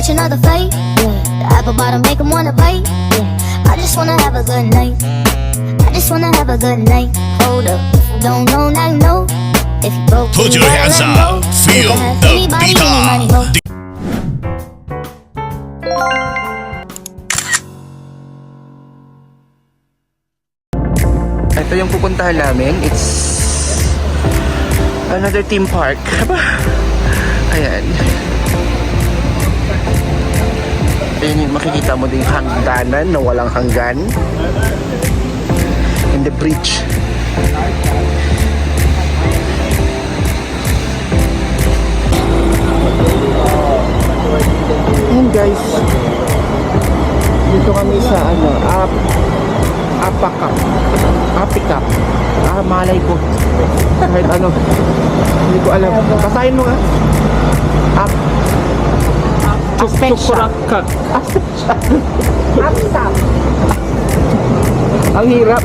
catch another fight. Yeah, the apple bottom make 'em wanna bite. Yeah, I just wanna have a good night. I just wanna have a good night. Hold up, if you don't know, now you know. If you broke, Put then you your gotta hands let 'em up. go. Feel You can have the anybody, beat. any money, ho. Ito yung pupuntahan namin. It's another theme park. Ayan. Ayan yung makikita mo din hangganan na walang hanggan. And the bridge. Ayan guys. Dito kami sa Apicap. Malay ko. Kahit ano. Hindi ko alam. Basahin mo nga. Chukurakak. Apicap. Ang hirap.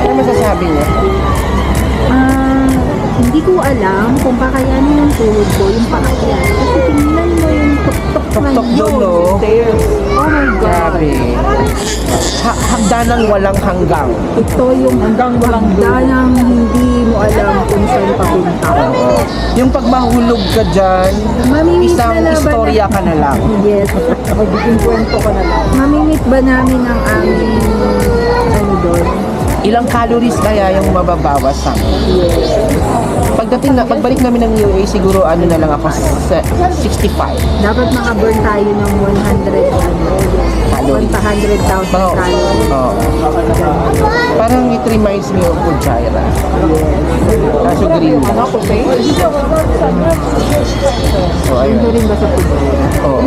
Ano masasabi niya? Hindi ko alam kung kakayanin yung tuhod ko, yung paakyat. Kasi tingnan mo yung tuk-tuk na Tok doon, yun. no? Oh my God. Grabe. Hagdanan walang hanggang. Ito yung hagdanang hindi mo alam kung saan papunta. Yung pag mahulog ka dyan, Mamimit isang na ba istorya ka na lang. Yes. Magiging kwento ka na lang. Mamimit ba namin ang aming ano doon? Ilang calories kaya yung mababawas sa akin? Yes. Pagbalik namin ng UA, siguro ano na lang ako, 65. Dapat makaburn tayo ng 100,000 calories. Oo. Parang it reminds me of Pujaira. Kaso green. So, ayun. Ito rin ba sa Pudera? Oo.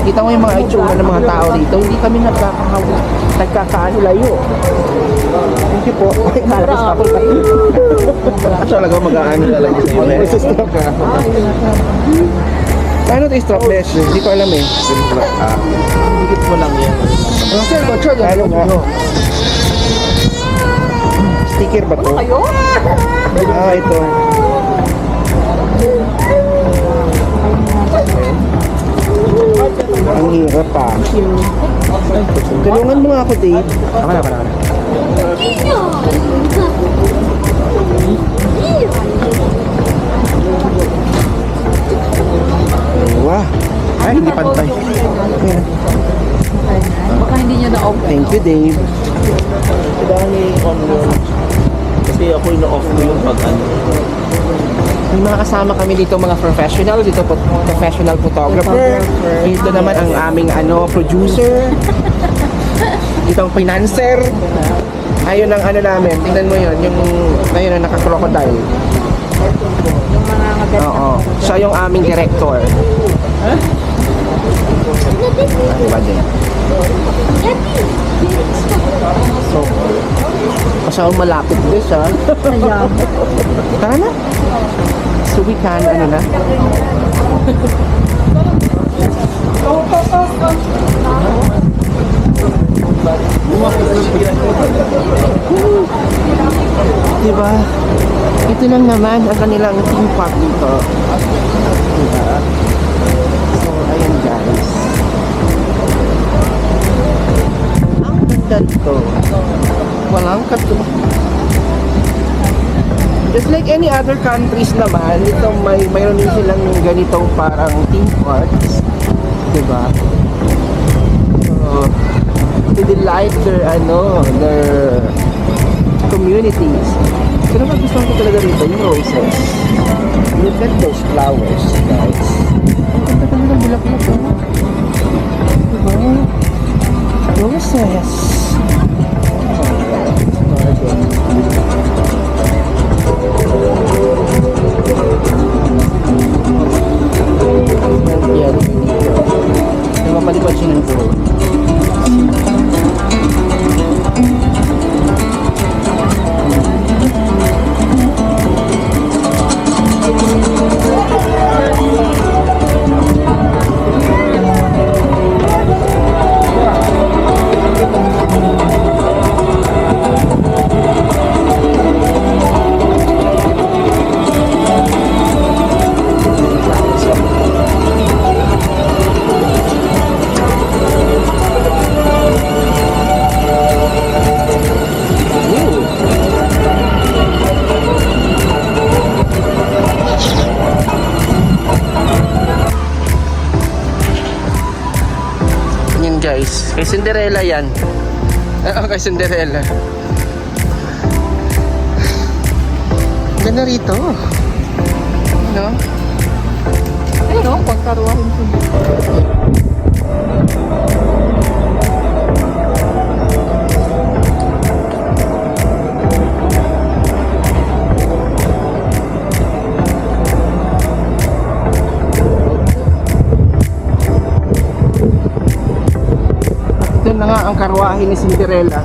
Kita mo yung mga itsura ng mga tao dito, hindi kami nagkakaano-layo. Thank you po. Talaga mag-aano na lang sa'yo. Paano ito strapless? Hindi ko alam eh. Higit mo lang yan. Ano nga? Sticker ba to? Ito. Ang hirap pa. Tulungan mo nga ako, Dave. Ako na. Wah. Ay, hindi pantay. Baka hindi niya na-off. Thank you, Dave. Kailangan i-on yun. Kasi ako ino-off ko yung pag ano. May mga kasama kami dito, mga professional. Dito po, professional photographer. Dito naman ang aming producer. Dito ang financer. Ayun ang ano namin. Tingnan mo yun. Yung, ayun ang naka-crocodile. Yung mga maganda. Oo. Siya yung aming director. Diba din? So, masyadong malapit din siya. Sayang. Tara na. So we can, ano na? Diba? Ito lang naman ang kanilang theme park dito. Diba? So, ayan guys. Ang ganda dito. Walang just like any other countries naman, ito mayroon din silang ganitong parang theme parks. Diba? So, to delight their communities. Pero magustuhan ko talaga rito yung roses. Look at those flowers, guys. Ang ganda talaga ng bulaklak, oh. Diba? Roses. Yan. Yung mapalipad siya ng drone. Cinderella yan. Okay, Cinderella. Ganda rito. No? Ayun o, pagkaruahin ko. Ito na nga ang karwahe ni Cinderella.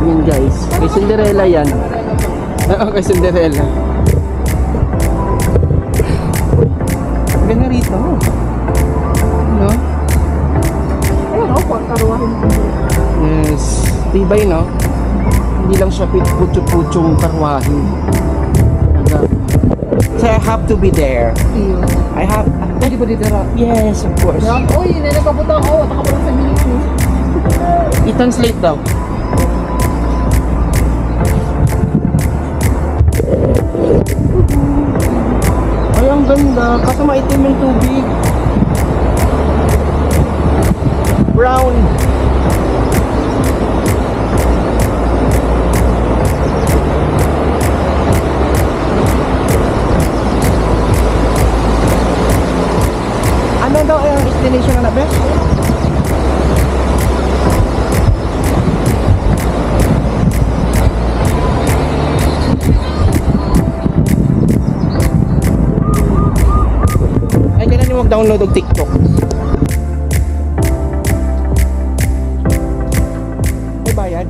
Yan guys, kay Cinderella yan. Kay Cinderella. Ganda rito. No? Ayun o, pagkaruahin ko. Yes. Tibay, no? Hindi lang siya putyo-putyong karwahe. So I have to be there. Iyo. I have... Pwede ba dito ra? Yes, of course. Uy, nalagabutang ako. Nakapulang sa mini. I-translate daw. Ay, ang ganda. Kaso maitim yung tubig. Brown. Ano daw ang destination na best? Ay, kailan yung mag-download ng TikTok? May bayad?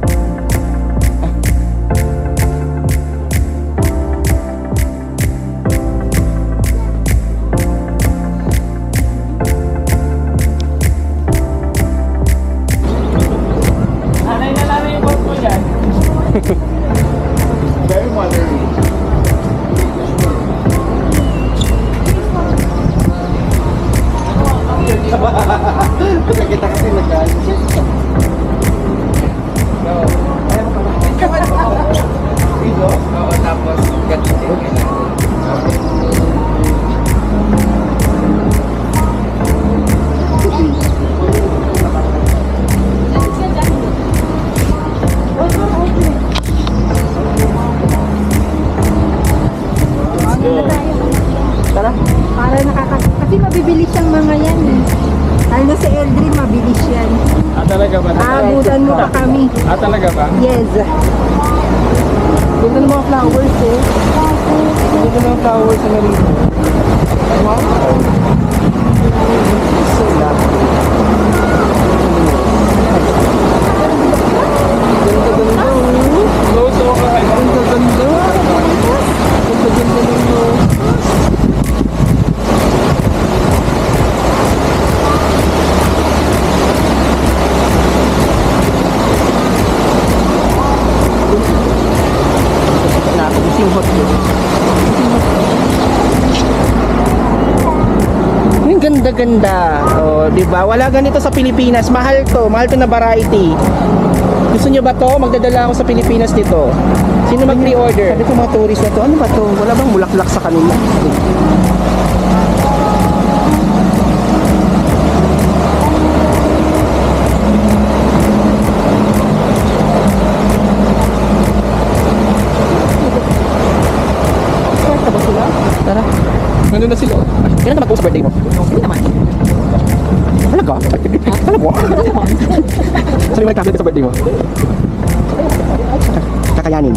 Very modern. Nakita kasi nag-ano. Oo, tapos Tara. Para kasi mabibilis yung mga yan eh. Lalo na si Eldrin, mabilis yan. Talaga ba? Aabutan mo pa kami. Talaga ba? Yes. ganda ng mga flowers eh. Ganda ng mga flowers na rito. Wow. So lovely. Ganda-ganda. So, Ganda-ganda. Ganda-ganda ninyo. Simhot yun. Ang ganda-ganda. Oh, 'di ba? Wala ganito sa Pilipinas. Mahal to na variety. Gusto niyo ba to? Magdadala ako sa Pilipinas dito. Sino mag-pre-order? Sabi ko mga tourist na to. Ano ba to? Wala bang bulaklak sa kanila? Tara. Nandun na sila. Kailan ka mag-post sa birthday mo? Hindi naman. Talaga? Alam mo? Sabi mo nag-tablet ka sa birthday mo? Kakayanin.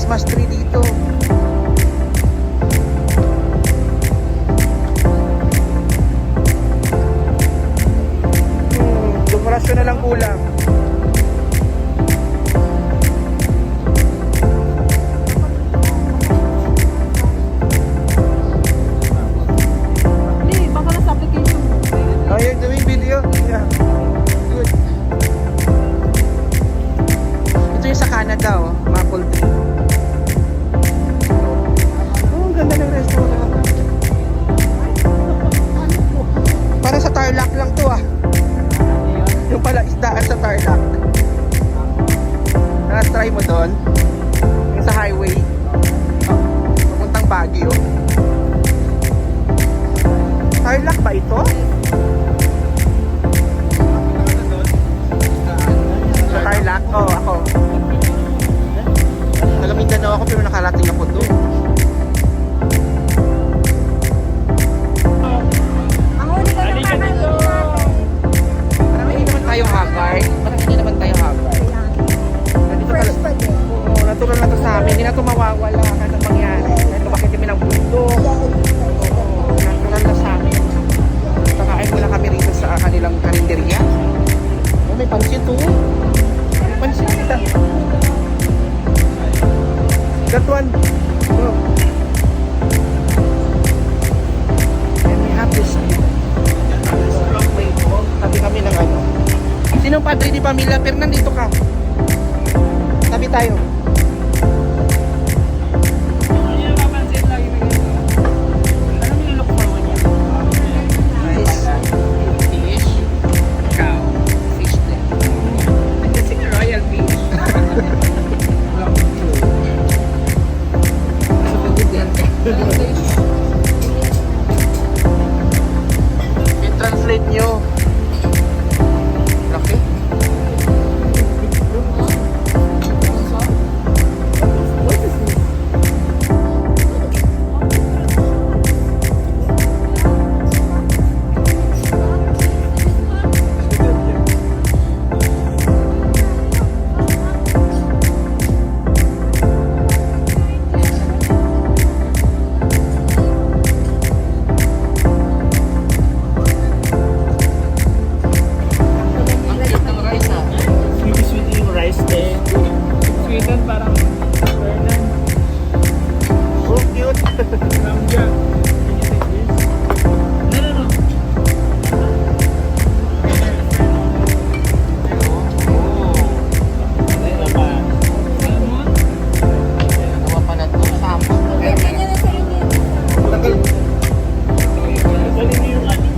Christmas tree dito. Dekorasyon na lang kulang. Hindi, baka nasa application mo. Oh, you're doing video? Yeah. Good. Ito yung sa Canada, oh. Maple tree. Oh, ang ganda ng restaurant. Para sa Tarlac lang to, ah. Yung pala isdaan sa Tarlac. Na-try mo doon? Yung sa highway. Oh, papuntang Baguio. Tarlac ba ito? Sa Tarlac? Oo, ako. Taga Mindanao ako pero nakarating ako doon. Parang hindi naman tayo haggard. Parang hindi naman tayo haggard. Nandito pala. Oo, natural na to sa amin. Hindi na to mawawala kahit anong mangyari. Kahit bakit kami ng bundok. Oo, natural na sa amin. Pakain muna kami rito sa kanilang karinderya. Oh, may pansit to. May pansit. That one. Oh. And we have this. Tabi kami ng ano. Sinong padre di pamilya? Pero nandito ka. Tabi tayo. Nice. Fish. Cow. Fish din. Kasi nga royal fish. I-translate nyo. Laki. Sweet yung rice din. Sweden parang Vernon. Oh, cute. Ramja. Can you take this? No. Ano ba? Salmon? Gawa pa na to. Sample. Tagal. Dali niyo yung ano.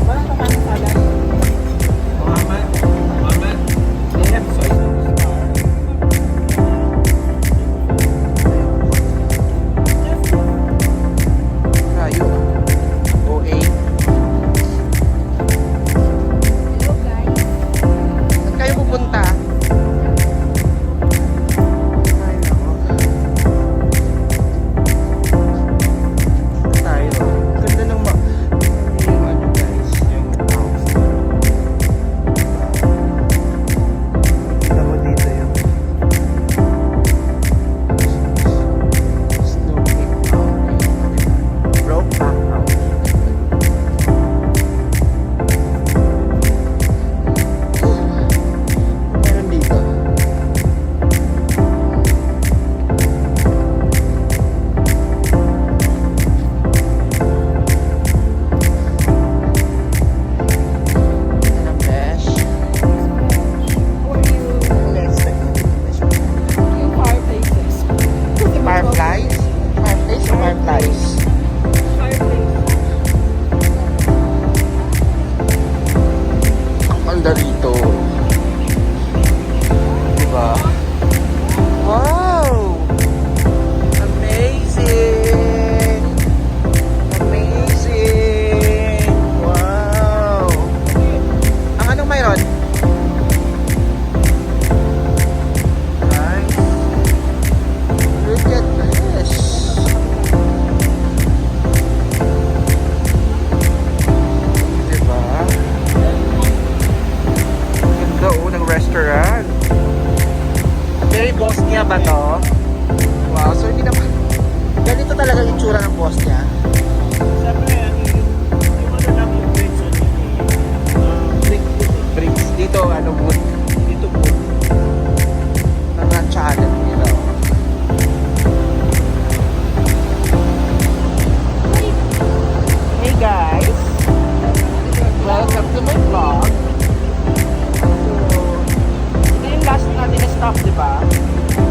Parang kapang salad. Muhammad. Yeah, so Rayo. OA. Saan kayo pupunta? Ay, nako. Saan tayo? Ganda ng yung ano guys, yung house. Kita mo dito yung Snow Peak Mountain. Brokeback Mountain. Meron dito. Anong besh? Yung fireplaces. Fireflies? Fireplace or fireflies? Fireplace. Ang ganda rito. Diba? Wow! Amazing! Amazing! Wow! Ang anong mayroon? Nice. Look at this. Diba? Ganda ng restaurant. Very Bosnia ba to? Wow, so hindi naman. Ganito talaga yung itsura ng Bosnia. Siyempre, yung ano lang yung bricks on Bricks. Dito, ano, wood. dito po. Nanganchalan. You know. Hey guys! Welcome to my vlog. So, ito yung last natin na stop, di ba?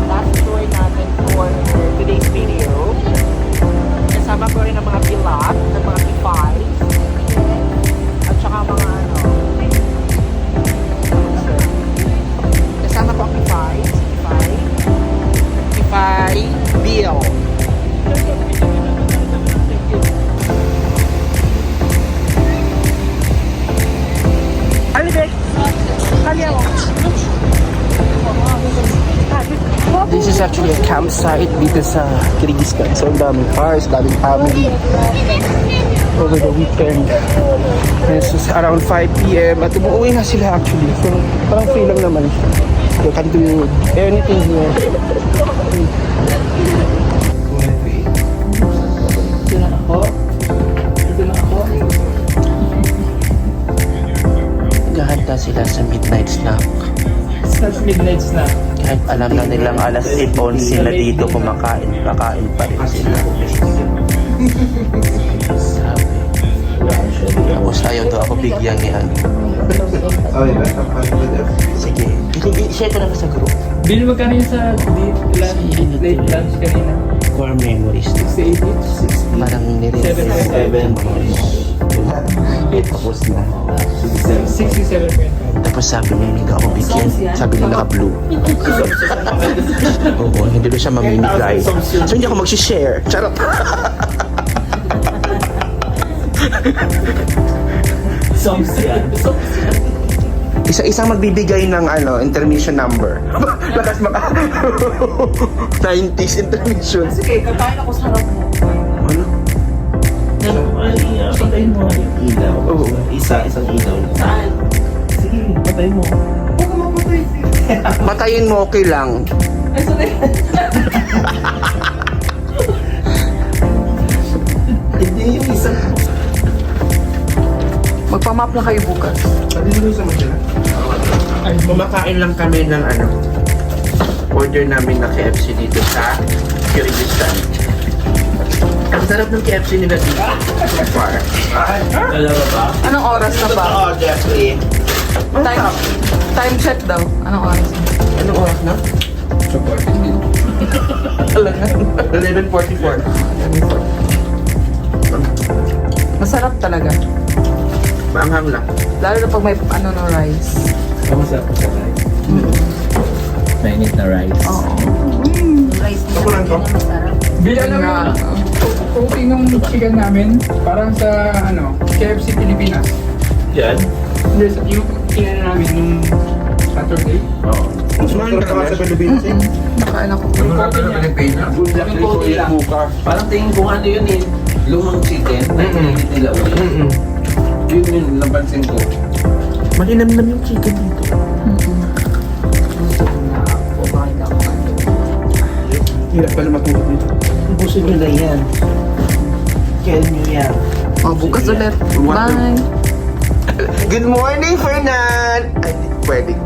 Last tour natin for today's video. Kasama ko rin ang mga pilat, ng mga pipies, at saka mga ano. Kasama ko ang pipies, pipay Bill. Alibek! Kaliaw! This is actually a campsite dito sa Kyrgyzstan. So, ang daming cars, daming family over the weekend. And so, around 5 p.m. At umuwi na sila actually. So, parang free lang naman. You can do anything here. Ito na ako. Gahanda sila sa midnight snack. Sa midnight snack. Kahit alam na nilang alas 8:11 na dito kumakain pa rin sila. Sabi. Tapos ayaw daw ako bigyan ni ano. Sige, share ko na sa group. Bili mo kanina sa late lunch kanina? Core memories. 68 each? Parang nire-7 tapos na. 67.5. Tapos sabi niya hindi ako bigyan. Sabi niya naka-blue. Oo, hindi doon siya mamimigay. So hindi ako mag-share. Charot. Songs yan. Isa-isang magbibigay ng ano, intermission number. Lakas maka 90s intermission. Sige, kakain ako sa harap mo. Ano? Patayin mo yung ilaw. Oo. Isang ilaw. Saan? Sige, patayin mo. Huwag ka mamatay. Patayin mo, okay lang. Ay, sorry. Hindi yung isang... Magpamap na kayo bukas. Kumakain lang kami ng ano. Order namin na KFC dito sa Kyrgyzstan. Ang sarap ng KFC nila dito. So far. Dalawa ba? Anong oras na ba? Oo, Jeffrey. Time check daw. Anong oras na? Anong oras na? 11:44. Masarap talaga. Maanghang lang. Lalo na pag may ano no rice. Kamusta po sa rice? Mainit na rice. Oo. Ako lang to. Bilang naman, cooking ng chicken namin, parang sa ano, KFC Pilipinas. Yan? Hindi, yung kinain namin nung Saturday. Oo. Sumahan ka naman sa Pilipinas eh. Nakain ako. Yung kote niya. Yung kote lang. Parang tingin ko ano yun eh. Lumang chicken na inilid nila ulit. Yun yung napansin ko. Malinamnam yung chicken dito. Hirap pala matulog dito. Ubusin nyo na yan. Kill nyo yan. Oh, bukas ulit. Bye. Good morning, Fernand! Ay, pwede.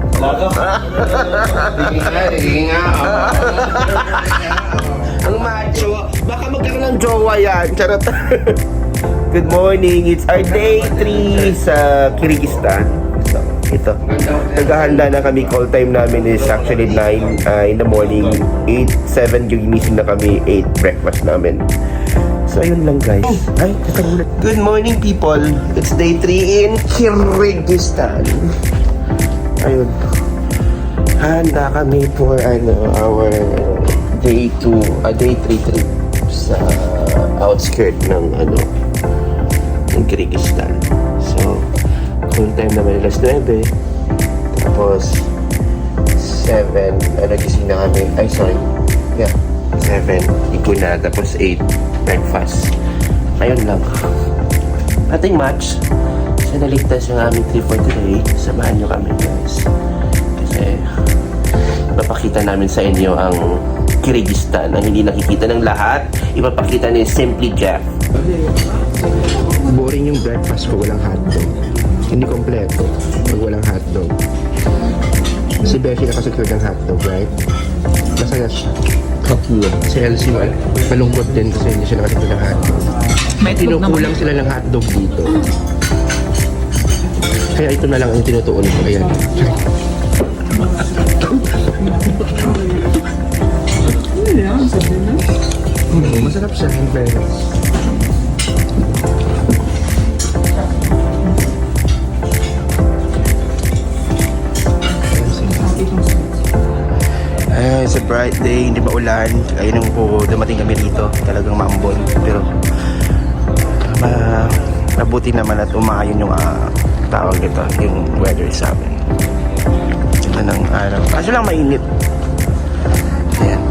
Sige nga. Ang macho. Baka magkaroon ng jowa yan. Charot. Good morning. It's our day 3 sa Kyrgyzstan. So, ito. Naghahanda na kami. Call time namin is actually 9 in the morning. 8, 7 gigising na kami. 8 breakfast namin. So, ayun lang guys. Ay, nakagulat. Good morning people. It's day 3 in Kyrgyzstan. Ayun. Handa kami for our day 3 trip sa outskirt ng ng Kyrgyzstan. So, full time naman alas 9. Tapos 7, gising na kami. Ay, sorry. Yeah. 7, iko na. Tapos 8, breakfast. Ayun lang. Nothing much. So, naligtas yung aming trip for today. Samahan nyo kami, guys. Kasi, napakita ipapakita namin sa inyo ang Kyrgyzstan, ang hindi nakikita ng lahat. Ipapakita ni Simply Jeff. Boring yung breakfast ko, walang hotdog. Hindi kompleto pag walang hotdog. Si Beshi nakasecure ng hotdog, right? Masaya siya. Si Elsie, malungkot din kasi hindi siya nakasecure ng hotdog. Tinukulang sila ng hotdog dito. Kaya ito na lang ang tinutuon ko. Ayan. Masarap siya, in fairness. It's a bright day, hindi maulan. Ayun nung po dumating kami rito, talagang maambon. Pero mabuti naman at umaayon yung tawag ito, yung weather sa amin. Ganda ng araw. Kaso lang mainit. Ayan.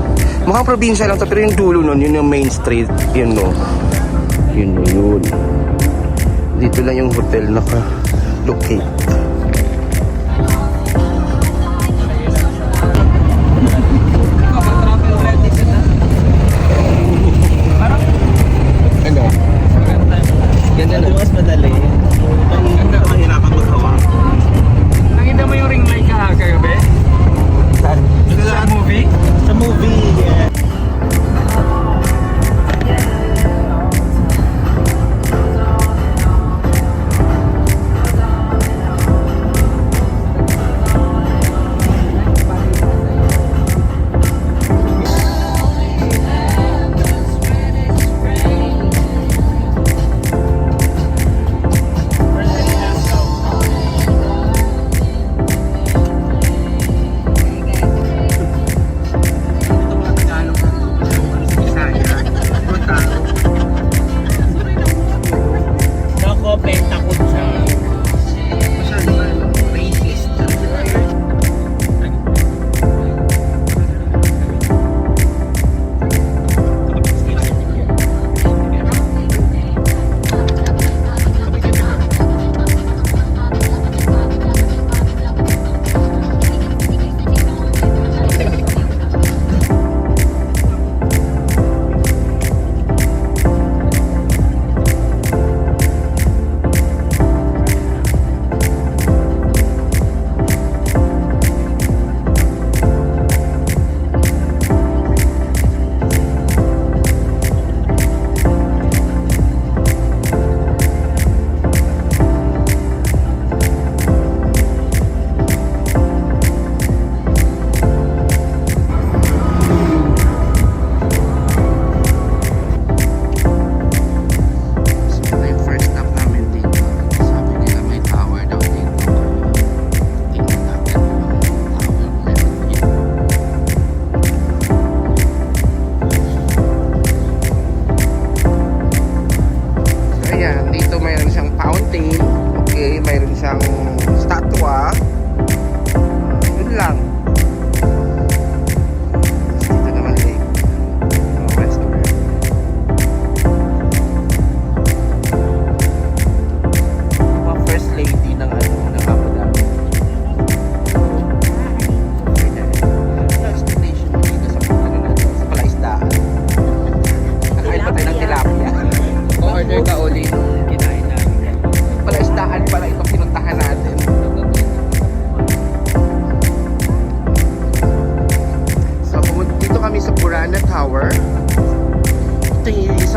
Mukhang probinsya lang to, pero yung dulo nun, yun yung main street. Yun no. Yun. Dito lang yung hotel naka-locate. Ganda na. Mas madali. Ganda. Mahirapan maghawa. Nakita mo yung ring light kagabi? Saan? Sa movie? Sa movie, yeah.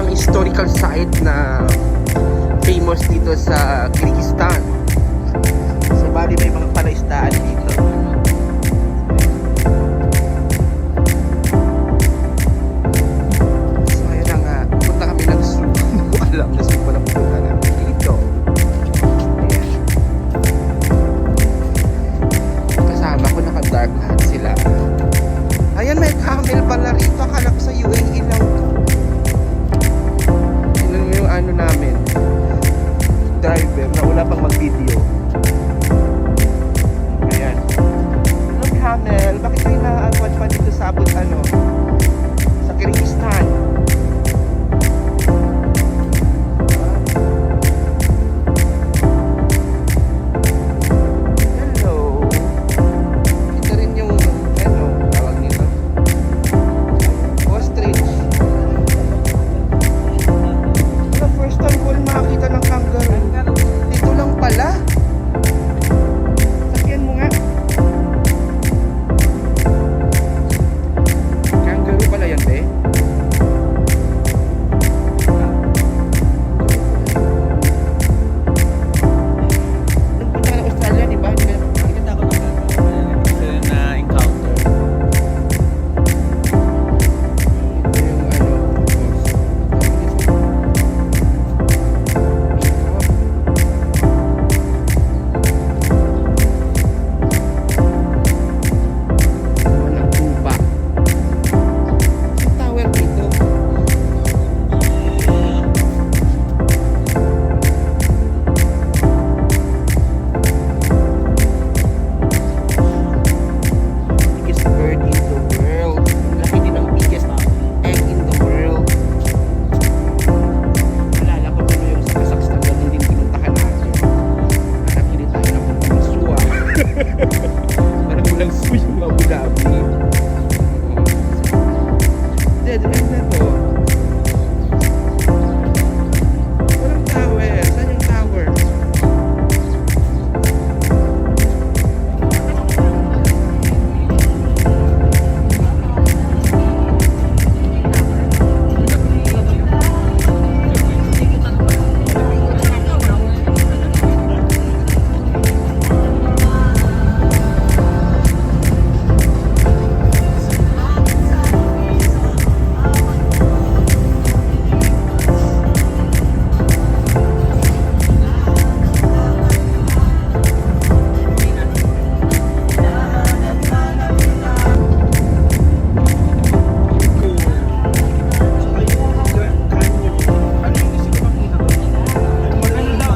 historical site na famous dito sa Kyrgyzstan. So bali may mga palaisdaan dito. So ayun na nga, punta kami ng zoo. Hindi ko alam na zoo pala punta namin dito. Ayan. Kasama ko naka-dark hat sila. Ayan, may camel pala rito. Akala ko sa UAE lang to. Yun yung ano namin, driver na wala pang mag-video. Ayan. Hello camel, bakit kayo na-agwad pa dito sa abot ano? Sa Kyrgyzstan. Hello. Ito rin yung ano, tawag nila. Gabi. Dead end na to. Walang tower. Saan yung tower?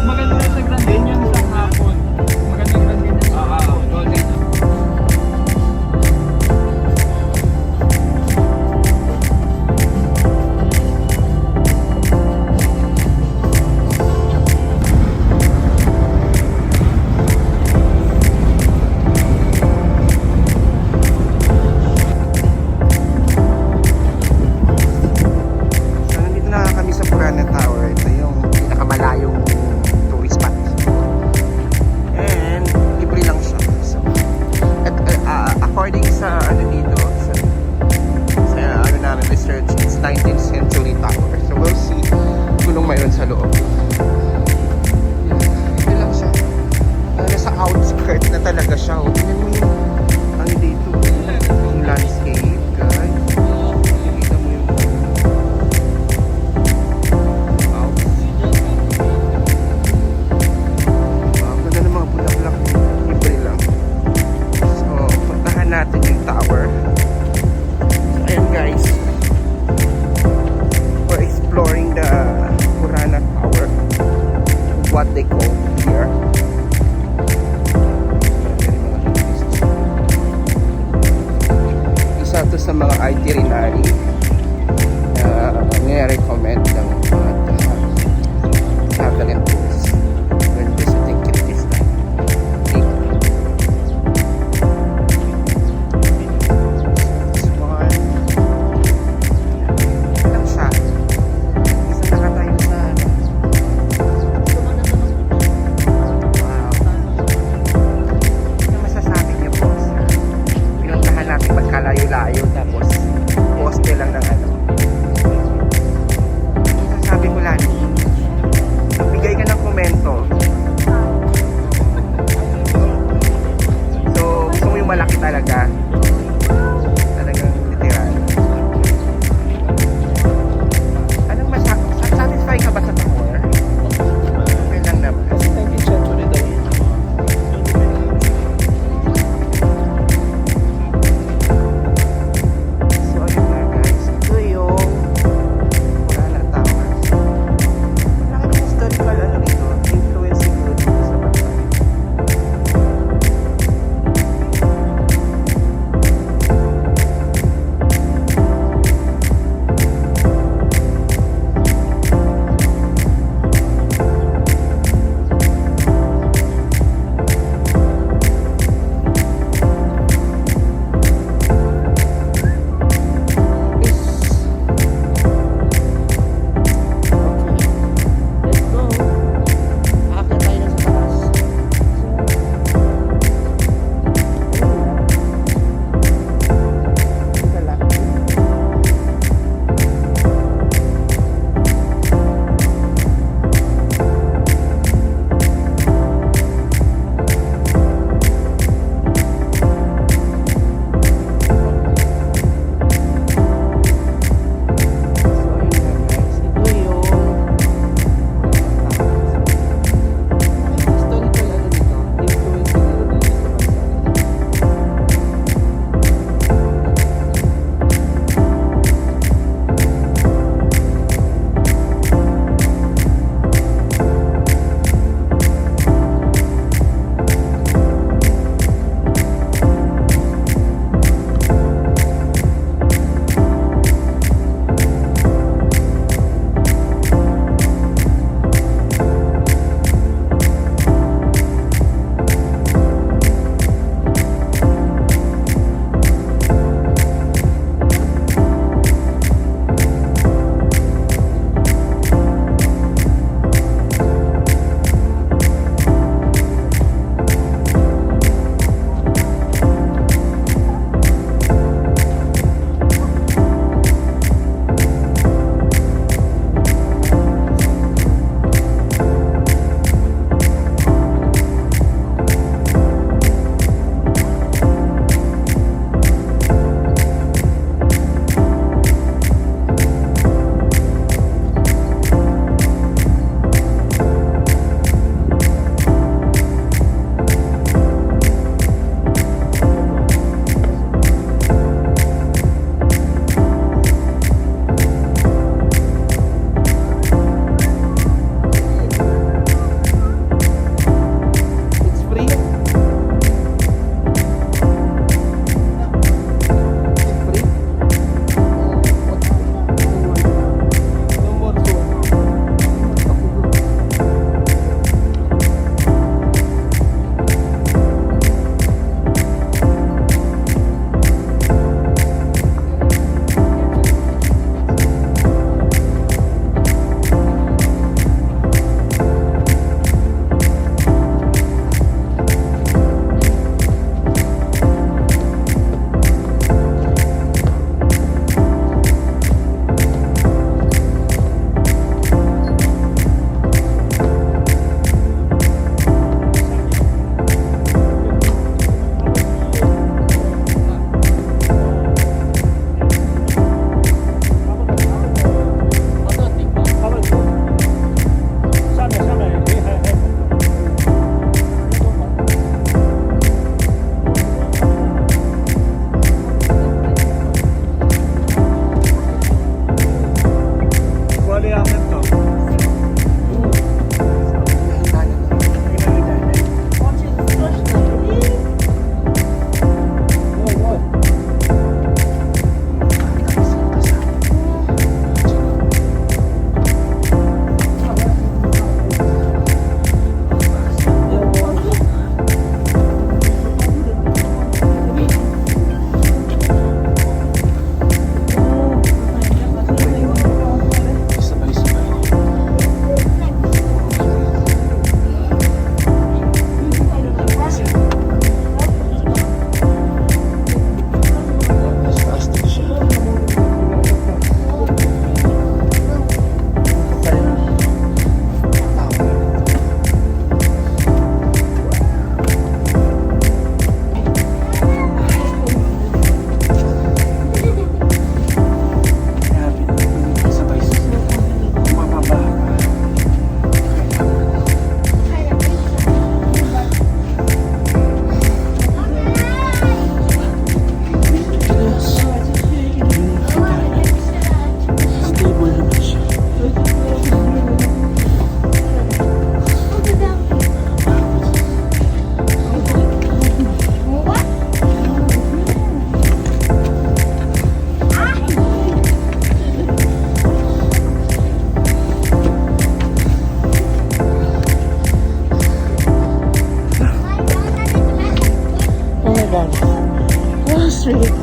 Maganda sa Grand Canyon sa hapon. Maganda yung Grand Canyon sa hapon. So, nandito na kami sa Purana Tower. Ito yung pinakamalayong tourist spot. And libre lang siya. So, according sa ano dito, sa ano namin research, it's 19th century tower. So we'll see kung anong mayroon sa loob. Libre lang siya. Nasa outskirts na talaga siya. Oh. Tingnan mo yung ano dito, yung landscape, guys. Nakikita mo yung wow. Wow, ganda ng mga bulaklak. Libre lang. So, puntahan natin yung tower. So, ayan guys. We're exploring the Purana Tower. What they call here. Isa to sa mga itinerary na nire-recommend ng mga travel and tours when visiting Kyrgyzstan. This one. Lang siya. Isa na tayo sa wow. Ano masasabi niyo po sa pinuntahan natin magkalayo-layo tapos poste lang ng ano? Ano masasabi mo, Lani? Nagbigay ka ng komento. So, gusto mo yung malaki talaga? Talagang literal. Anong satisfy ka ba sa tower? Okay lang naman. So, ayun na guys. Ito yung Purana Tower. Laki ng historical ano nito. Influence siguro dito sa bansa.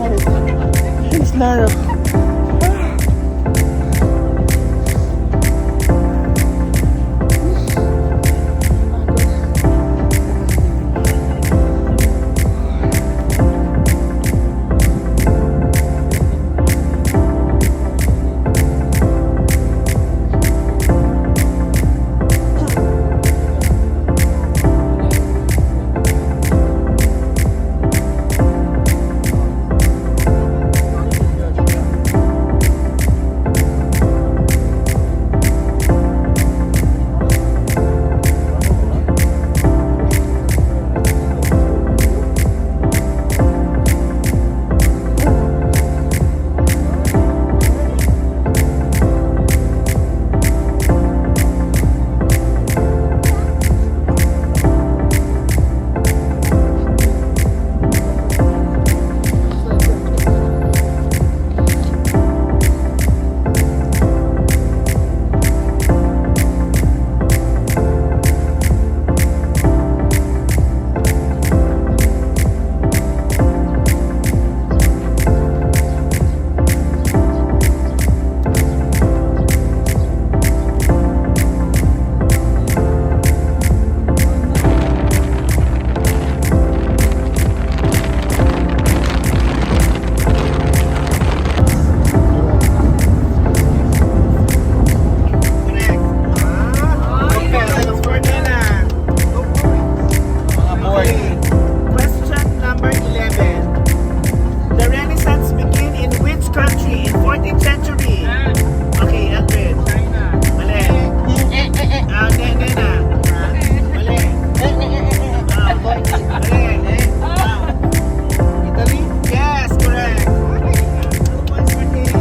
It's Lara. Question number 11. The Renaissance began in which country in 14th century? Okay, Alfred. Mali. Nena. Mali. Mali. Italy? Yes, correct. 2 points for Dave.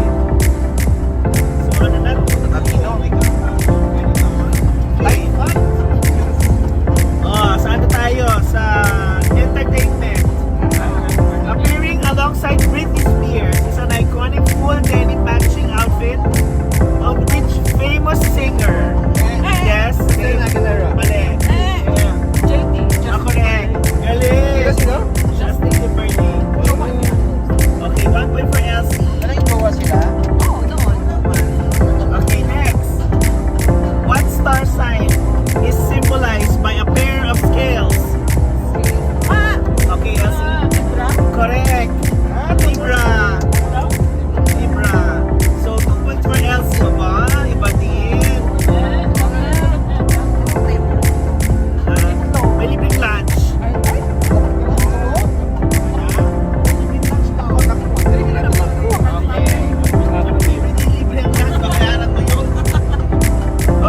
So, ano na? Tatino. Saan na tayo? Sa entertainment. Appearing alongside Britney Spears is an iconic full denim matching outfit of which famous singer? Yes. Mali. Correct. Galing. Justin Timberlake. Okay, 1 point for Elsie. Okay, next. What star sign is symbolized by a pair of scales? Okay, Elsie. Correct. Libra. Libra. So, 2 points for Elsie. Aba, iba din. May libreng lunch.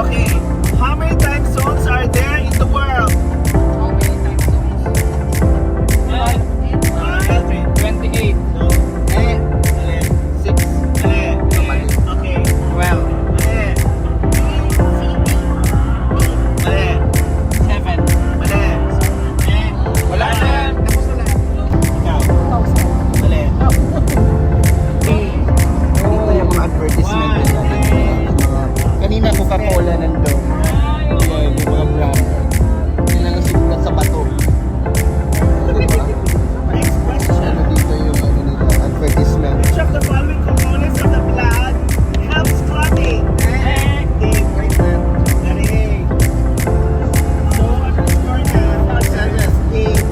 Okay. How many time zones are there in the world? Elvin. 28. No. Mali. 6. Mali. Okay. 12. Mali. Mali. 7. Mali. Wala na yan. Tapos na lang. Ikaw. Mali. Ito yung mga advertisement nila. Kanina Coca-Cola nandun. Yung mga brand. Hindi lang simulat sa bato. Next question. Dito yung advertisement. Which of the following components of the blood helps clotting? Dave. Galing. So, ano yung score na? Dave.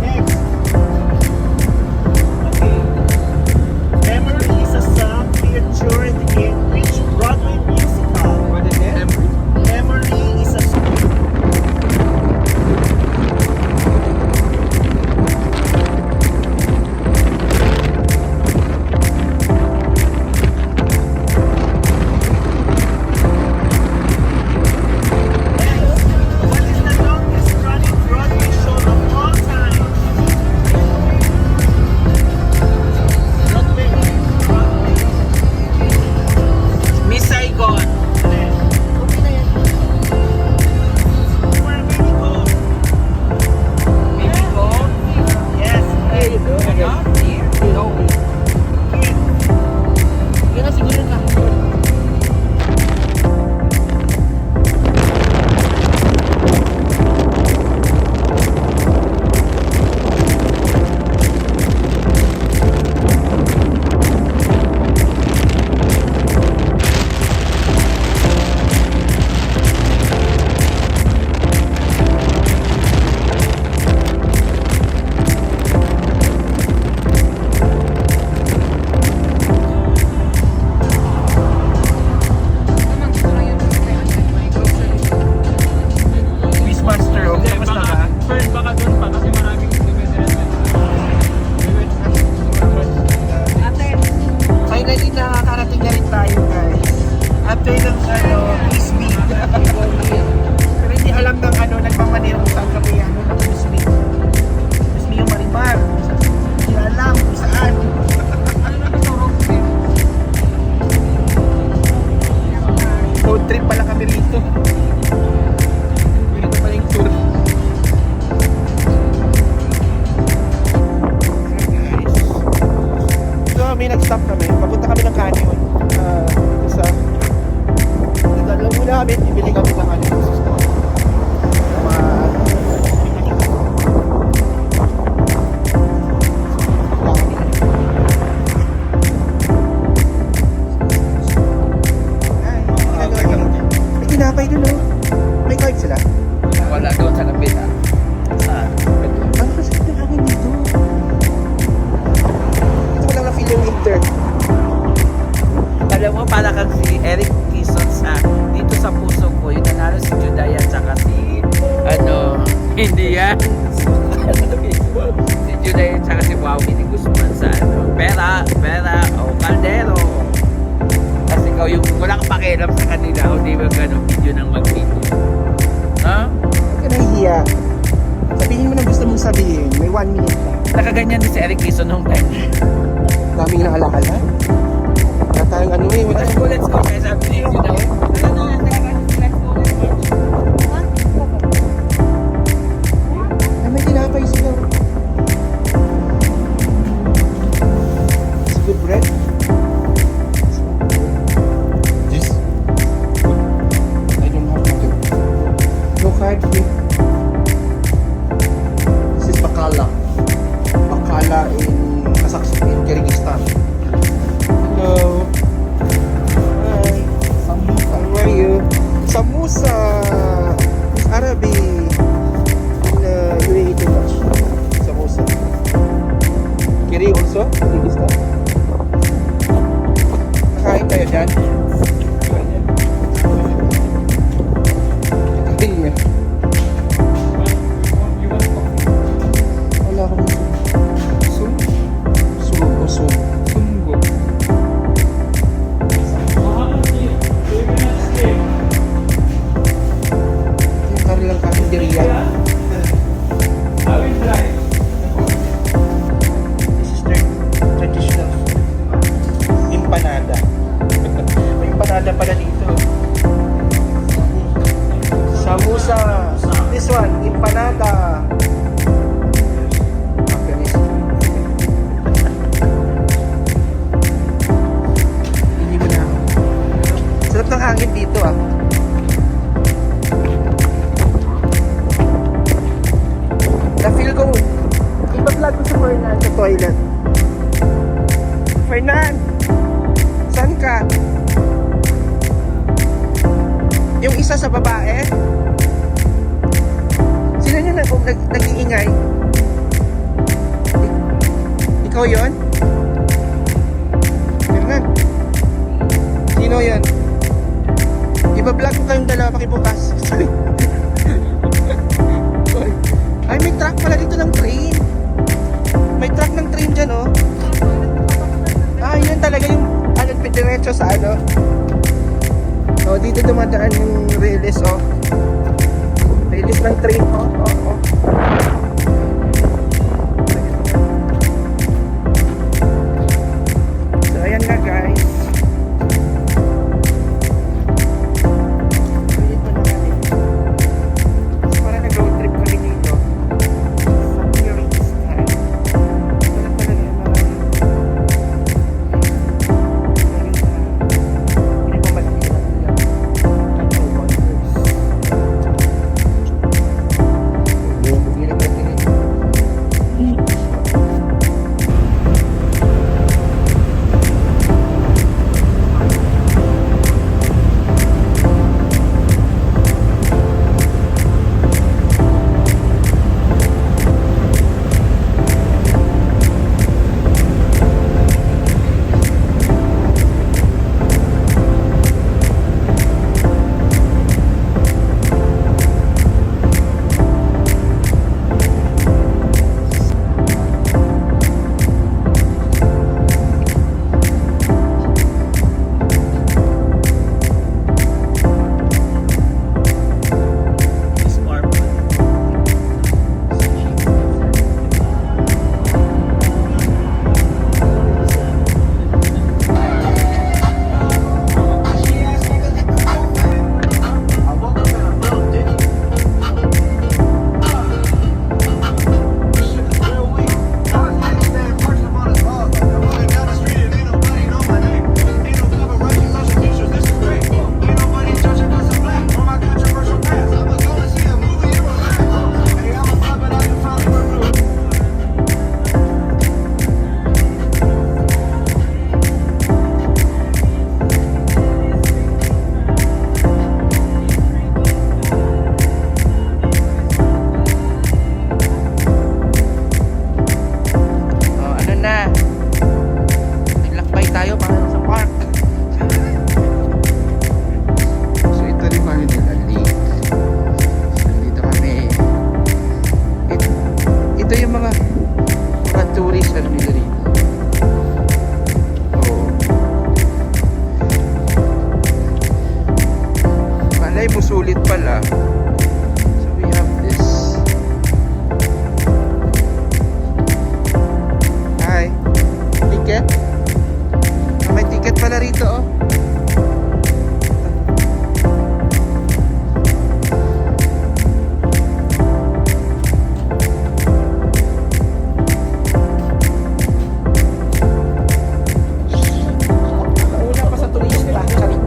Next. Okay. Memory is a song featured in which Broadway musical? What is it? Memory is a song. may nag-stop kami. Papunta kami ng canyon. Dito sa... Nagdala muna kami. Bibili kami ng ano. Mga... May tinapay dun oh. May card sila. Wala doon sa lapit ah. Ang kasi ng hangin dito. Dito ko lang na-feel yung winter. Alam mo, para kang si Eric Kison sa dito sa puso ko, yung nanalo si Juday at saka si hindi yan. Si Juday at saka si Wawi ni Guzman sa Pera o Caldero. Kasi ikaw yung wala kang pakialam sa kanila o di ba gano'ng video ng mag-video. Ha? Huwag ka nahihiya. Sabihin mo na gusto mong sabihin. May 1 minute na. Nakaganyan din si Eric Kison nung time. Daming na alaala. Wala tayong ano eh. Wala Let's go, let's go. Kaya sabi ni Juday. Ay, may tinapay sila. It's good bread. This? I don't have to. No card here. This is Bakala. Bakala in Kazakhstan, in Kyrgyzstan. Hello. Hi. Samusa. How are you? Samusa. It's Arabic. UAE too much. Samosa. Kiri also? Kyrgyzstan? Nakain tayo dyan? Katil niya. Wala akong sum. Sum o sum. Sumgo. Yung karilang kahindiriya. This is their traditional food. Empanada. May empanada pala dito. Samosa. This one, empanada. Hindi mo na ako. Sarap ng hangin dito ah. Na-feel ko, ipa-vlog ko sa Fernan sa toilet. Fernan! Saan ka? Yung isa sa babae? Sino yun nag-iingay? Ikaw yun? Fernan? Sino yun? Ipa-vlog ko kayong dalawa pakibukas. Sorry. Ay, may truck pala dito ng train. May truck ng train dyan, oh. Ah, yun talaga yung diretso sa ano. Oh, dito dumadaan yung railis, oh. Railis ng train, oh. So, ayan na, guys. Dito na kami. Parang nag-road trip kami dito. ticket. May ticket pala rito, oh. Nauna pa sa turista. Charing.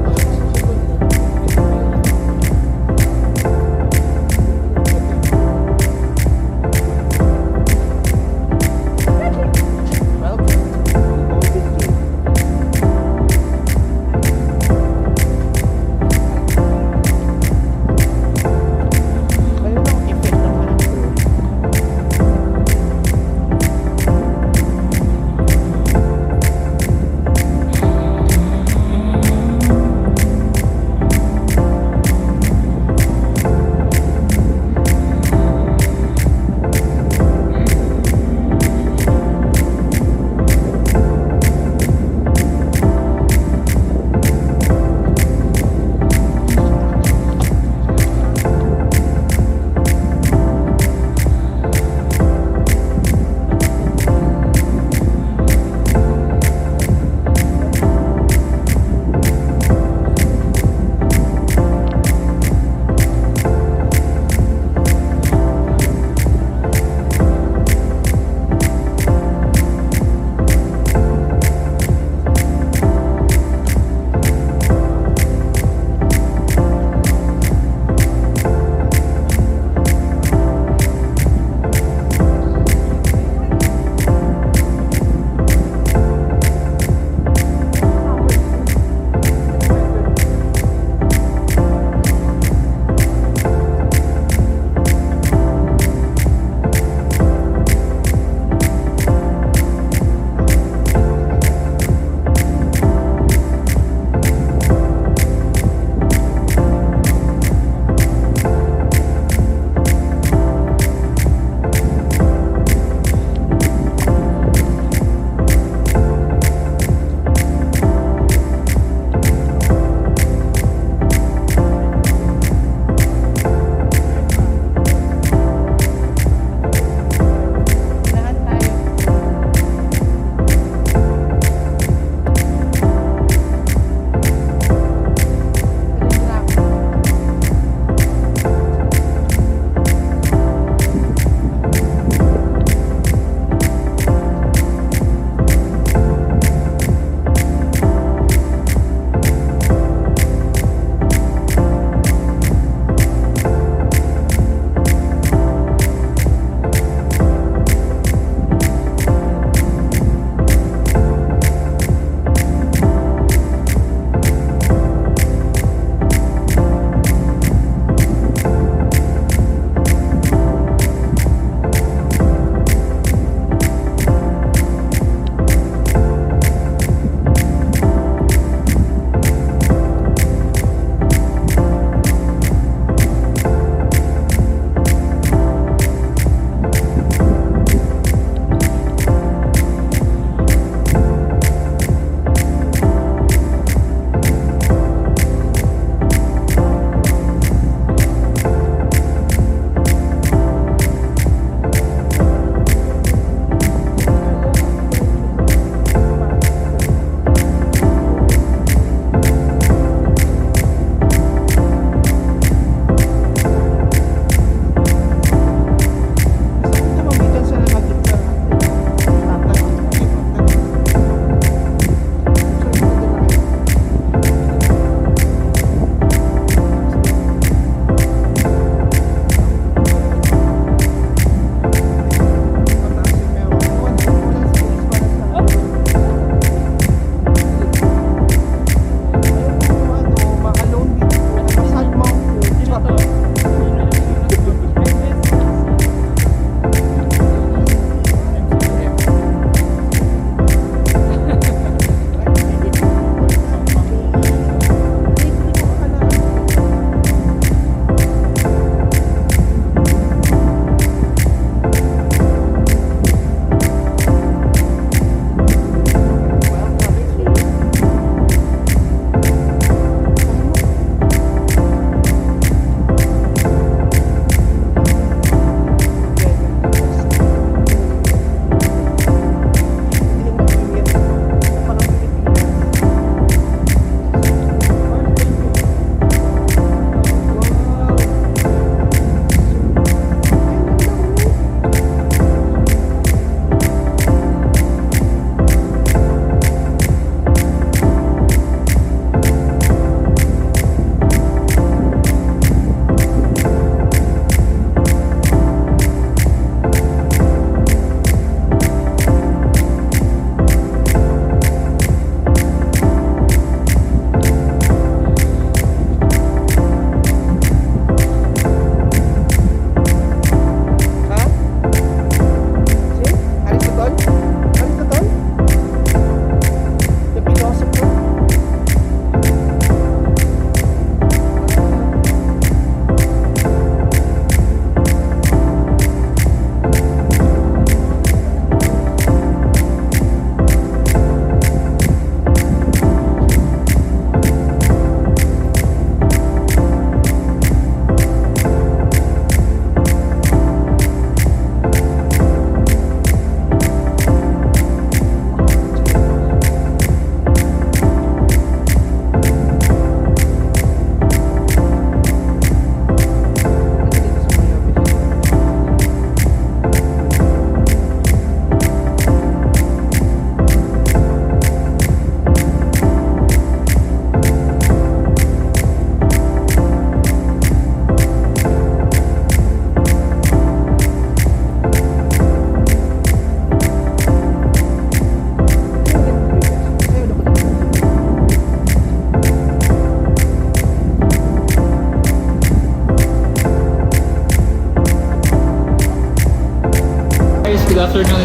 Welcome.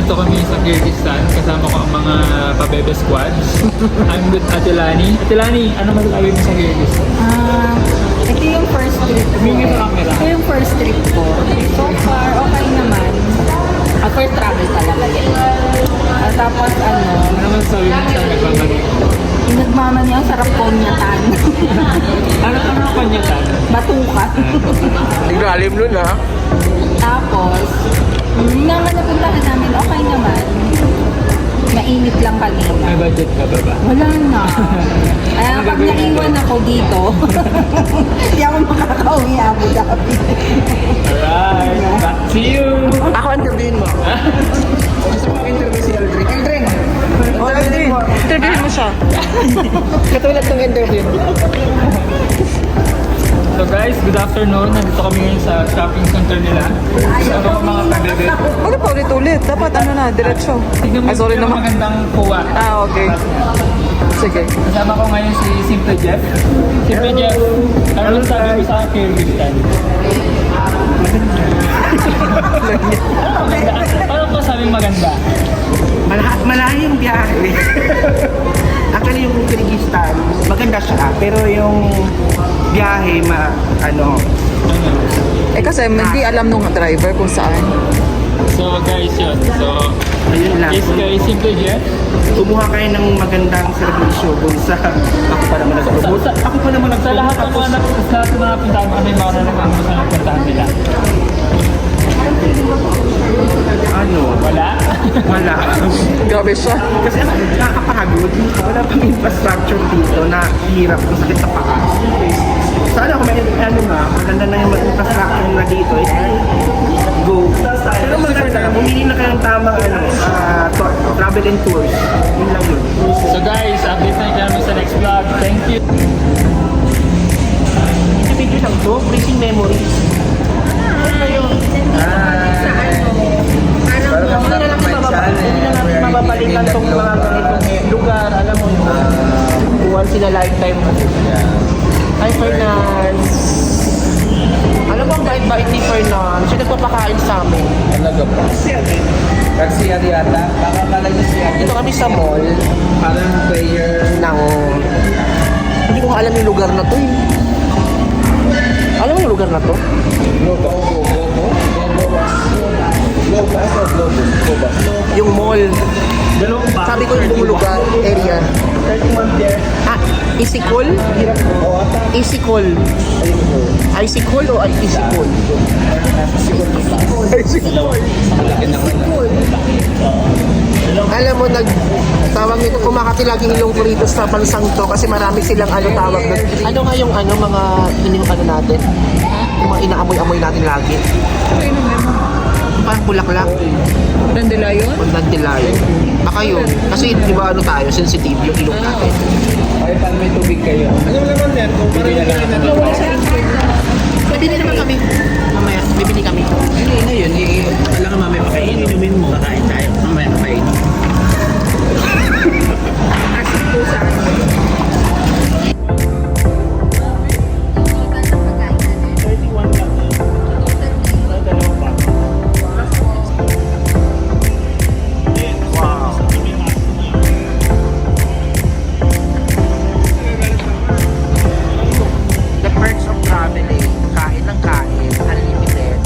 nandito kami sa Kyrgyzstan. Kasama ko ang mga pabebe squads. I'm with Atilani. Atilani, ano masasabi mo sa Kyrgyzstan? Ito yung first trip ko. Humingi sa camera. Ito yung first trip ko. So far, okay naman. First travel talaga yan. Tapos Ano masasabi mo sa nagmamalik? yung nagmamani ang sarap konyatan. Ano ang kanyatan? Batukat. Ang lalim nun ha. Tapos, yung naman napuntahan namin, okay naman. Mainit lang kanina. May budget ka ba ba? Wala na. Pag naiwan ako dito, hindi ako makakauwi Abu Dhabi. Alright, back to you! Ako interviewin mo. Gusto mo interview si Aldrin? Aldrin! Aldrin! Interviewin mo siya. Katulad ng interview. So guys, good afternoon. Nandito kami ngayon sa shopping center nila. Kasama ko mga pabebe. Ano pa ulit-ulit? Dapat ano na, diretso. Tignan mo Ay, sorry yung naman. magandang kuha. Okay. Sige. Kasama ko ngayon si Simple Jeff. Simple Jeff, ano sabi mo sa Kyrgyzstan? Maganda. Paano ko sabing maganda? Malayo yung biyahe. Actually yung Kyrgyzstan, maganda siya. Pero yung biyahe, Ano? Eh kasi hindi alam nung driver kung saan. So guys yun. So, ayun lang. is kay Simple Jeff. Kumuha kayo ng magandang serbisyo kung sa ako pa naman nag-promote. Ako pa naman Sa lahat ng mga sa lahat ng mga puntahan mo, ano yung mga nalaman mo sa puntahan nila? Ano? Wala? Wala. Grabe siya. Kasi nakakapagod. Wala pang infrastructure dito na hirap. Masakit sa paa. Sana kung may maganda na yung infrastructure na dito, go. Pero maganda, humili na kayong tamang travel and tours. Yun lang yun. So guys, update na kami sa next vlog. Thank you. Ito video lang to, freezing memories. Hindi na natin mababalikan tong mga ganitong lugar. Alam mo yun. Once in a lifetime. Hi, Fernand. Alam mo ang bait-bait ni Fernand. Siya nagpapakain sa amin. Talaga po. Garcia yata. Baka pala niya siya. Dito kami sa mall Parang player. ng... Hindi ko nga alam yung lugar na to eh. Alam mo yung lugar na to? Globo. Yung mall. Sabi ko yung buong lugar, area. Isikol? Isikol. Isikol o Isikol? Isikol. Alam mo, tawag nito, kumakati laging ilong ko rito sa bansang to kasi marami silang tawag doon. Ano nga yung mga natin? Yung mga inaamoy-amoy natin lagi. Parang bulaklak. Dandelion? O Dandelion. Baka yun. Kasi di ba tayo, sensitive yung ilong natin. Ay, paano may tubig kayo? Ano naman yan? Kung parang yung Bibili naman kami. Mamaya, bibili kami. Hindi na yun. Kailangan mamaya makainin. Inumin mo. Kakain tayo. Mamaya makainin. The perks of traveling. Kain ng kain. Unlimited.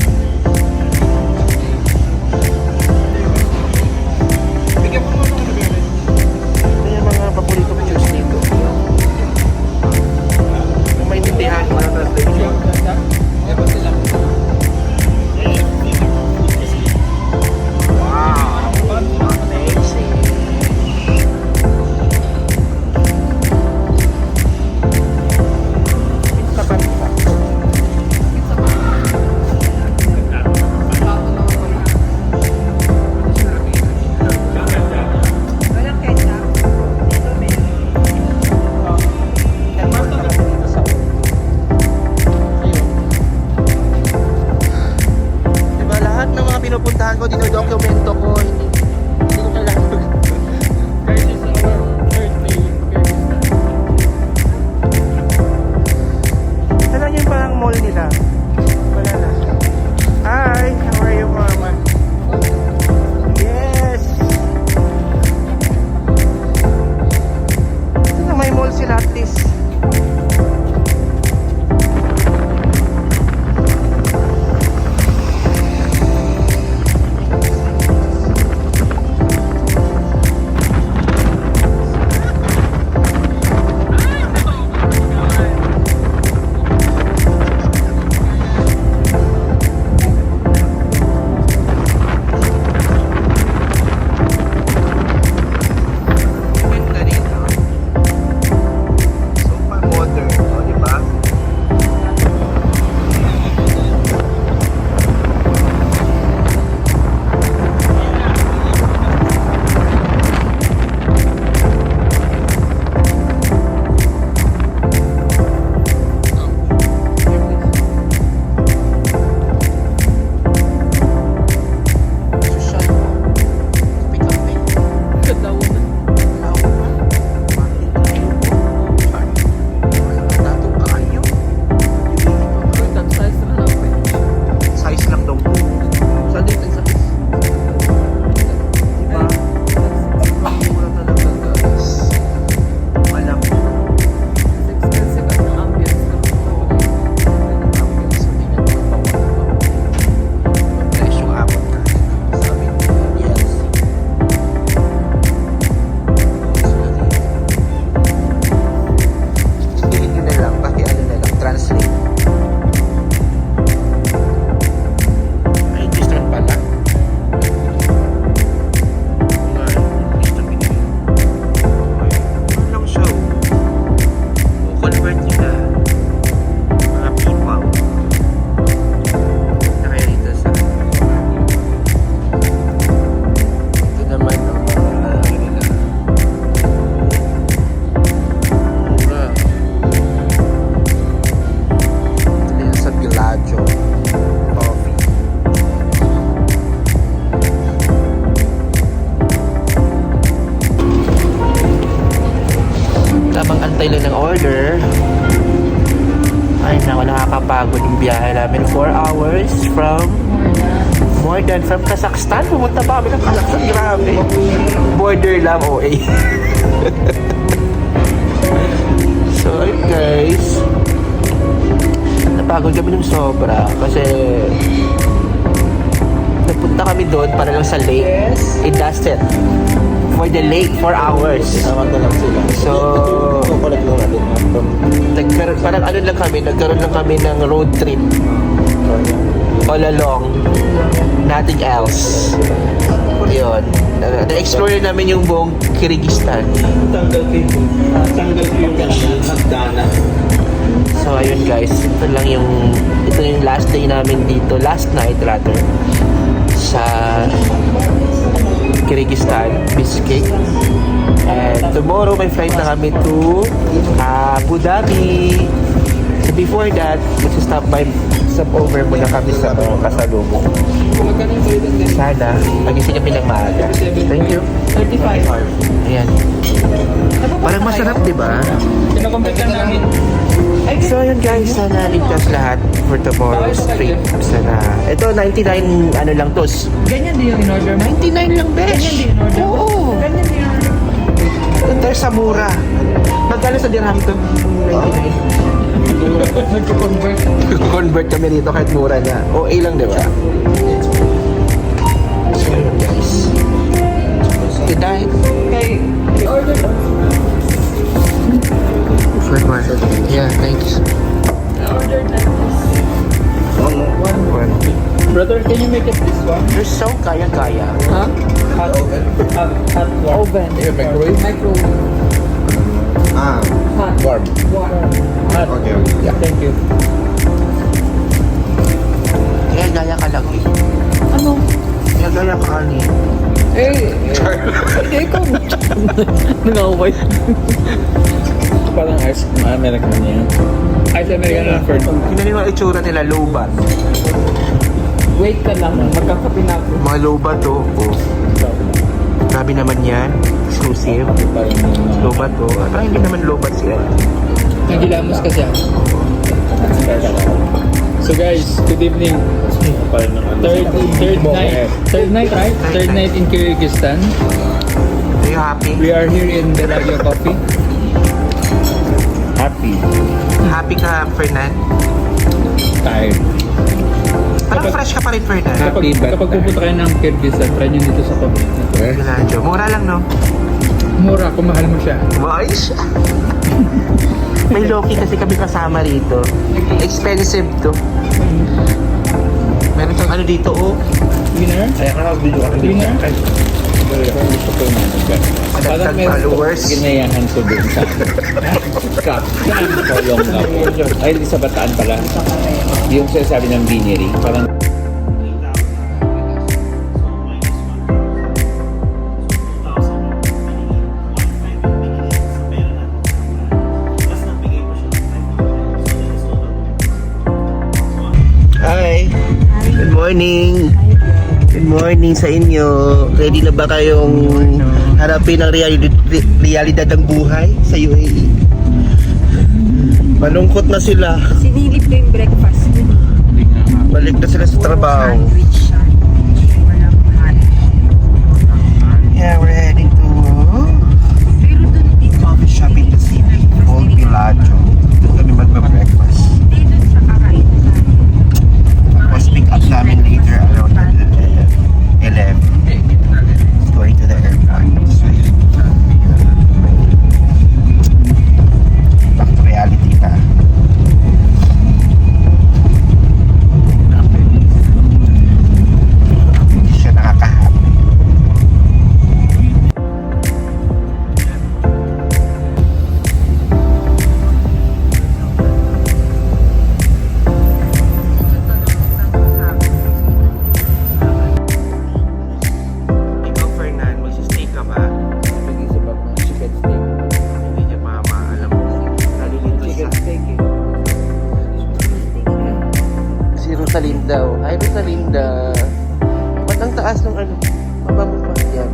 naghihintay lang ng order. Ay naku, nakakapagod yung biyahe namin. 4 hours from Kazakhstan. Pumunta pa kami ng Kazakhstan. Grabe. Border lang, OA. So, ayun guys. Napagod kami ng sobra. Kasi nagpunta kami doon para lang sa lake. It does it. For the lake, 4 hours. So, parang ano lang kami, nagkaroon lang kami ng road trip. All along. Nothing else. Yun. Na-explore namin yung buong Kyrgyzstan. Tanggal ko yung hagdana. So, ayun guys. Ito yung last day namin dito. Last night rather. Sa Kyrgyzstan, Bishkek. And tomorrow may flight na kami to Abu Dhabi. So before that, stop over muna kami sa kasalubong. Sana, magising kami ng maaga. Thank you. 35. Ayan. Parang masarap, di ba? Kinakompute lang namin. So yun guys, sana ligtas lahat for tomorrow's trip. Sana, ito 99 ano lang tos. Ganyan din yung in-order mo? 99 lang, besh. Ganyan din in-order mo? Oo. Ganyan din in-order mo? Ito sa mura. Magkano sa dirham to? 99. Nagko-convert. Convert kami dito kahit mura na. OA lang, di ba? So yun guys. Good night. Okay. I-order mo? For one. Yeah, thanks. I-order na. One. Brother, can you make it this one? You're so kaya-kaya. Ha? Hot one. Oven. Microwave? Microwave. Ah, Hot. warm. Warm. Hot. Okay. Yeah, thank you. Kaya-gaya ka lang eh. Ano? Kaya-gaya ka ani. Hindi ko. Nangaway. Parang ice American yan. Ice American na for Tingnan mo ang itsura nila, low-bat. Wait ka lang. Magkakapi na ako. Mga low-bat to. Oh. Grabe naman yan. Exclusive. Low-bat to. Parang hindi naman low-bat siya. Nagilamos kasi ako. So guys, good evening. Third night, right? Third night in Kyrgyzstan. Are you happy? We are here in the Radio Coffee. Happy ka, Fernan? Tired. Parang fresh ka pa rin, Fernan. Kapag pupunta kayo ng Kyrgyzstan, try nyo dito sa coffee. Medyo. Mura lang, no? Mura, kung mahal mo siya. Boys! May Loki kasi kami kasama rito. Expensive to. Meron kang ano dito, oh. Winner? Winner? Padagdag followers. Ginayahan ko dun sa cup. Kolong nga po. Ay, hindi sa Bataan pala. Yung sinasabi ng binary. Parang Hi! Good morning! Good morning sa inyo. Ready na ba kayong harapin ang realidad ng buhay sa UAE? Malungkot na sila. Sinilip ko yung breakfast. Balik na sila sa trabaho. Sandwich siya. Walang hot. Yeah, we're heading to Pero dun dito. coffee shop in the city. Old Pilaggio. Doon kami magpa-breakfast. Hindi dun siya kakain. Tapos pick up namin later around 11. Going to the airport. Back to reality na. Hindi siya nakakahappy. Ikaw, Fernan, magsistay ka ba? nag-isip ako ng chicken steak. Hindi niya pa maalam. Nalilito siya. Chicken steak eh. Si Rosalinda daw. Hi, Rosalinda. Ba't ang taas ng ano? Baba mo pa. Yan.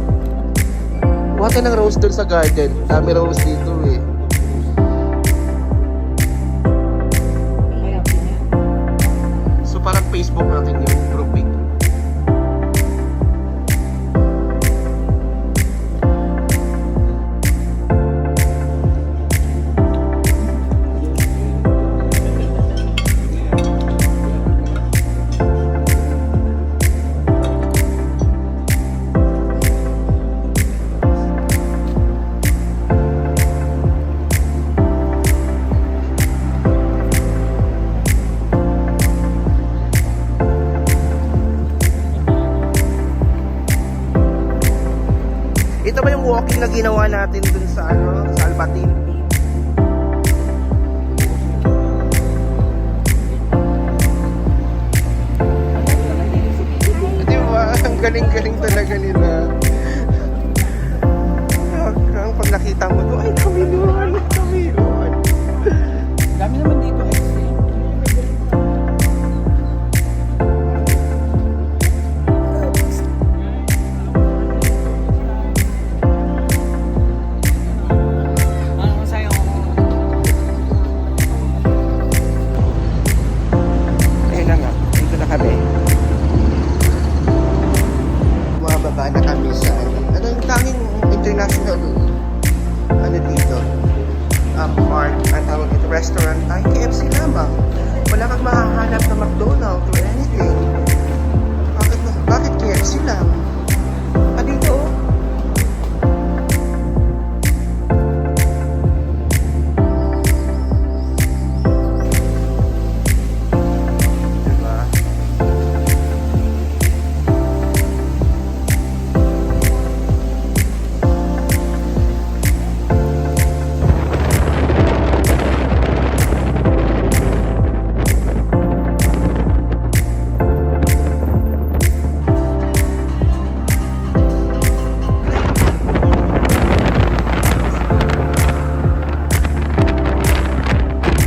Kuha ka ng rose doon sa garden. Dami rose dito eh. Facebook natin yung grouping. Ito ba yung walking na ginawa natin dun sa sa Albatin? Di ba? Ang galing-galing talaga nila. Ang pag nakita mo to, ay kami yun, kami yun. Dami naman dito eh. Ayun na nga, dito na kami. Bumababa na kami sa ano yung tanging international dito park, ang tawag dito restaurant ay KFC lamang. Wala kang mahahanap na McDonald's or anything. Bakit KFC lang? Dito oh. Diba?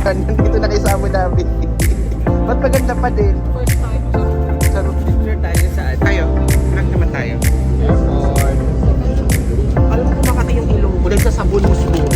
Nandito na kayo sa Abu Dhabi. Ba't maganda pa din? First time sa picture tayo sa Tayo, lang naman tayo. airport. Alam mo kung Makati yung ilong mo, nagsasabon mo siguro.